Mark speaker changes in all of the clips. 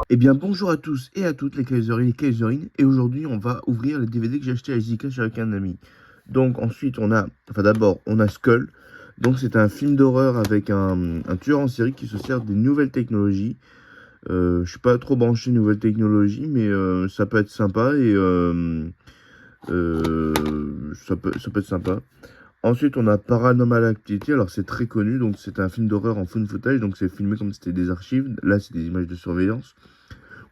Speaker 1: Eh bien, bonjour à tous et à toutes les Kaiserines et Kaiserines. Et aujourd'hui, on va ouvrir les DVD que j'ai acheté à Zcash avec un ami. Donc, ensuite, d'abord, on a Skull. Donc, c'est un film d'horreur avec un tueur en série qui se sert des nouvelles technologies. Je suis pas trop branché nouvelles technologies, mais ça peut être sympa et euh, ça peut être sympa. Ensuite, on a Paranormal Activity. Alors, c'est très connu. Donc, c'est un film d'horreur en found footage. Donc, c'est filmé comme si c'était des archives. Là, c'est des images de surveillance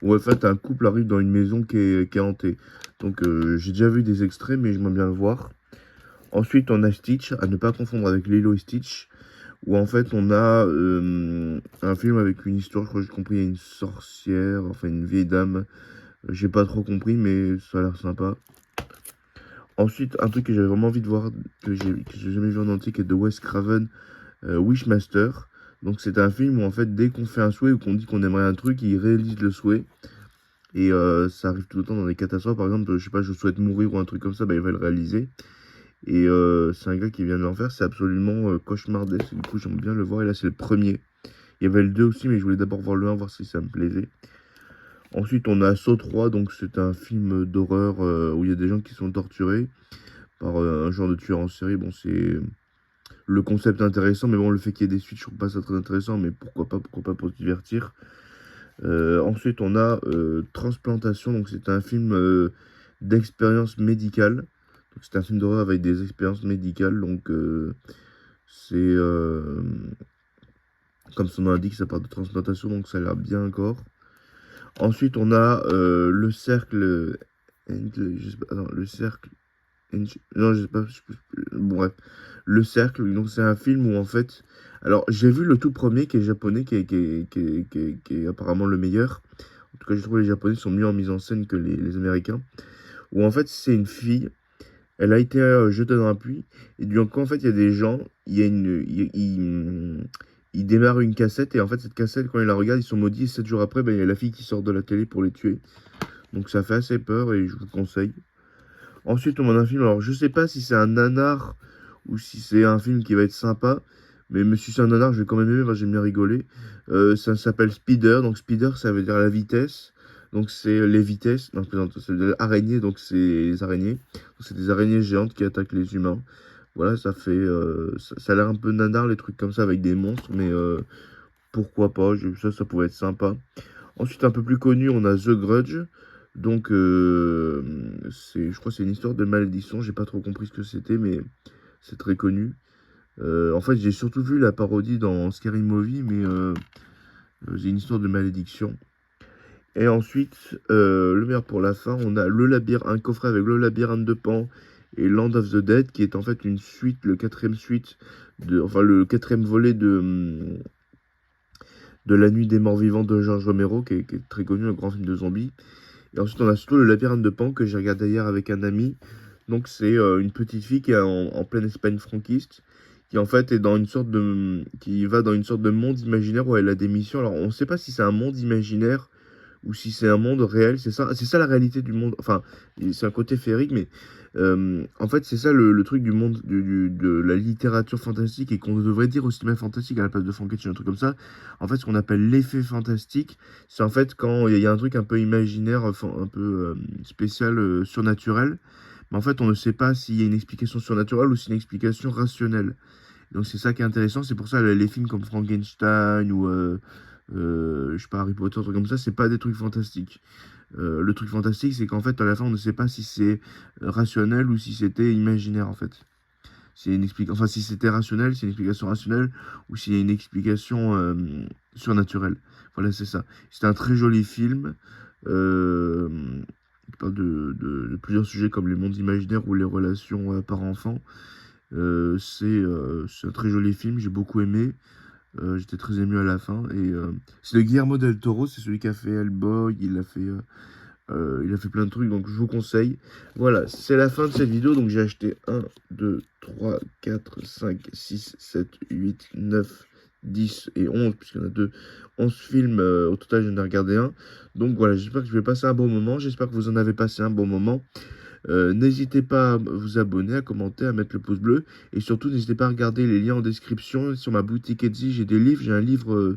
Speaker 1: où en fait un couple arrive dans une maison qui est hantée. Donc j'ai déjà vu des extraits, mais j'aimerais bien le voir. Ensuite, on a Stitch, à ne pas confondre avec Lilo et Stitch, où en fait on a un film avec une histoire, je crois que j'ai compris, il y a une sorcière, enfin une vieille dame. J'ai pas trop compris, mais ça a l'air sympa. Ensuite, un truc que j'avais vraiment envie de voir, que j'ai jamais vu en entier, qui est de Wes Craven, Wishmaster. Donc c'est un film où en fait dès qu'on fait un souhait ou qu'on dit qu'on aimerait un truc, il réalise le souhait. Et ça arrive tout le temps dans des catastrophes. Par exemple, je sais pas, je souhaite mourir ou un truc comme ça, bah, il va le réaliser. Et c'est un gars qui vient de l'en faire. C'est absolument cauchemardesque. Du coup, j'aimerais bien le voir. Et là, c'est le premier. Il y avait le 2 aussi, mais je voulais d'abord voir le un, voir si ça me plaisait. Ensuite, on a Saw 3. Donc, c'est un film d'horreur où il y a des gens qui sont torturés par un genre de tueur en série. Bon, c'est le concept intéressant, mais bon, le fait qu'il y ait des suites, je trouve pas ça très intéressant. Mais pourquoi pas pour se divertir. Ensuite, on a Transplantation, donc c'est un film d'expérience médicale. Donc c'est un film d'horreur avec des expériences médicales, donc c'est comme son nom l'indique, ça part de transplantation, donc ça a l'air bien encore. Ensuite, on a le cercle, je sais pas, attends, le cercle, non, je sais pas, bon, bref, le cercle. Donc c'est un film où en fait, alors j'ai vu le tout premier qui est japonais, qui est apparemment le meilleur. En tout cas, je trouve que les Japonais sont mieux en mise en scène que les Américains. Où en fait, c'est une fille, elle a été jetée dans un puits. Et du coup, en fait, il y a des gens, il y a une, il démarre une cassette. Et en fait, cette cassette, quand ils la regardent, ils sont maudits. Et 7 jours après, ben, il y a la fille qui sort de la télé pour les tuer. Donc ça fait assez peur et je vous le conseille. Ensuite, on a un film. Alors, je sais pas si c'est un nanar ou si c'est un film qui va être sympa. Mais si c'est un nanar, je vais quand même aimer, moi j'aime bien rigoler. Ça s'appelle Speeder. Donc, Speeder, ça veut dire la vitesse. Donc, c'est les vitesses. Non, je plaisante, c'est de l'araignée, donc c'est les araignées. Donc, c'est des araignées géantes qui attaquent les humains. Voilà, ça fait. Ça a l'air un peu nanar, les trucs comme ça, avec des monstres. Mais pourquoi pas, ça pourrait être sympa. Ensuite, un peu plus connu, on a The Grudge. Donc, je crois que c'est une histoire de malédiction. J'ai pas trop compris ce que c'était, mais c'est très connu. En fait, j'ai surtout vu la parodie dans Scary Movie, mais c'est une histoire de malédiction. Et ensuite, le meilleur pour la fin, on a un coffret avec le labyrinthe de Pan et Land of the Dead, qui est en fait une suite, le quatrième suite, enfin le quatrième volet de La Nuit des Morts Vivants de George Romero, qui est très connu, un grand film de zombies. Et ensuite, on a surtout le labyrinthe de Pan que j'ai regardé hier avec un ami. Donc, c'est une petite fille qui est en pleine Espagne franquiste, qui en fait est dans une sorte qui va dans une sorte de monde imaginaire où elle a des missions. Alors, on ne sait pas si c'est un monde imaginaire ou si c'est un monde réel. C'est ça la réalité du monde. Enfin, c'est un côté féerique, mais en fait, c'est ça le truc du monde, de la littérature fantastique et qu'on devrait dire au cinéma fantastique à la place de Frankenstein, un truc comme ça. En fait, ce qu'on appelle l'effet fantastique, c'est en fait quand il y a un truc un peu imaginaire, enfin, un peu spécial, surnaturel. Mais en fait, on ne sait pas s'il y a une explication surnaturelle ou s'il y a une explication rationnelle. Donc c'est ça qui est intéressant, c'est pour ça les films comme Frankenstein ou je sais pas, Harry Potter, trucs comme ça, c'est pas des trucs fantastiques. Le truc fantastique, c'est qu'en fait, à la fin, on ne sait pas si c'est rationnel ou si c'était imaginaire, en fait. Enfin, si c'était rationnel, c'est une explication rationnelle, ou s'il y a une explication surnaturelle. Voilà, c'est ça. C'est un très joli film. euh, qui parle de plusieurs sujets comme les mondes imaginaires ou les relations parents-enfants. C'est un très joli film, j'ai beaucoup aimé. J'étais très ému à la fin. Et c'est de Guillermo del Toro, c'est celui qui a fait Hellboy, il a fait plein de trucs, donc je vous conseille. Voilà, c'est la fin de cette vidéo. Donc j'ai acheté 1, 2, 3, 4, 5, 6, 7, 8, 9, 10 et 11, puisqu'il y en a deux. 11 films au total, j'en ai regardé un. Donc voilà, j'espère que je vais passer un bon moment. J'espère que vous en avez passé un bon moment. N'hésitez pas à vous abonner, à commenter, à mettre le pouce bleu. Et surtout, n'hésitez pas à regarder les liens en description. Sur ma boutique Etsy, j'ai des livres. J'ai un livre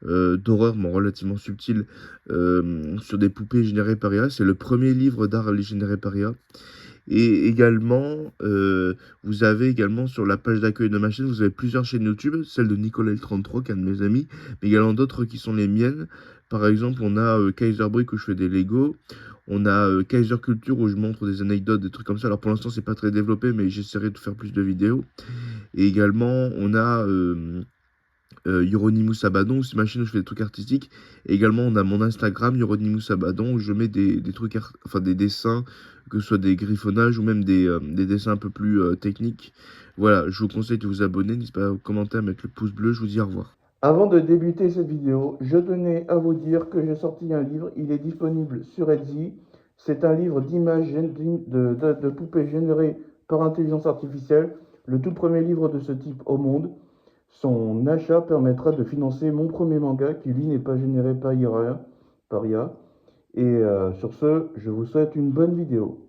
Speaker 1: d'horreur, mais relativement subtile, sur des poupées générées par IA. C'est le premier livre d'art généré par IA. Et également, vous avez également sur la page d'accueil de ma chaîne, vous avez plusieurs chaînes YouTube, celle de Nicolas L33, qui est un de mes amis, mais également d'autres qui sont les miennes. Par exemple, on a Kaiser Brick où je fais des Lego. On a Kaiser Culture où je montre des anecdotes, des trucs comme ça. Alors pour l'instant, c'est pas très développé, mais j'essaierai de faire plus de vidéos. Et également, on a Hieronymus Abaddon, où c'est ma chaîne où je fais des trucs artistiques. Et également, on a mon Instagram, Hieronymus Abaddon, où je mets des trucs, enfin des dessins, que ce soit des griffonnages ou même des dessins un peu plus techniques. Voilà, je vous conseille de vous abonner, n'hésitez pas à commenter, à mettre le pouce bleu, je vous dis au revoir.
Speaker 2: Avant de débuter cette vidéo, je tenais à vous dire que j'ai sorti un livre, il est disponible sur Etsy. C'est un livre d'images de poupées générées par intelligence artificielle, le tout premier livre de ce type au monde. Son achat permettra de financer mon premier manga qui, lui, n'est pas généré par IA. Et sur ce, je vous souhaite une bonne vidéo.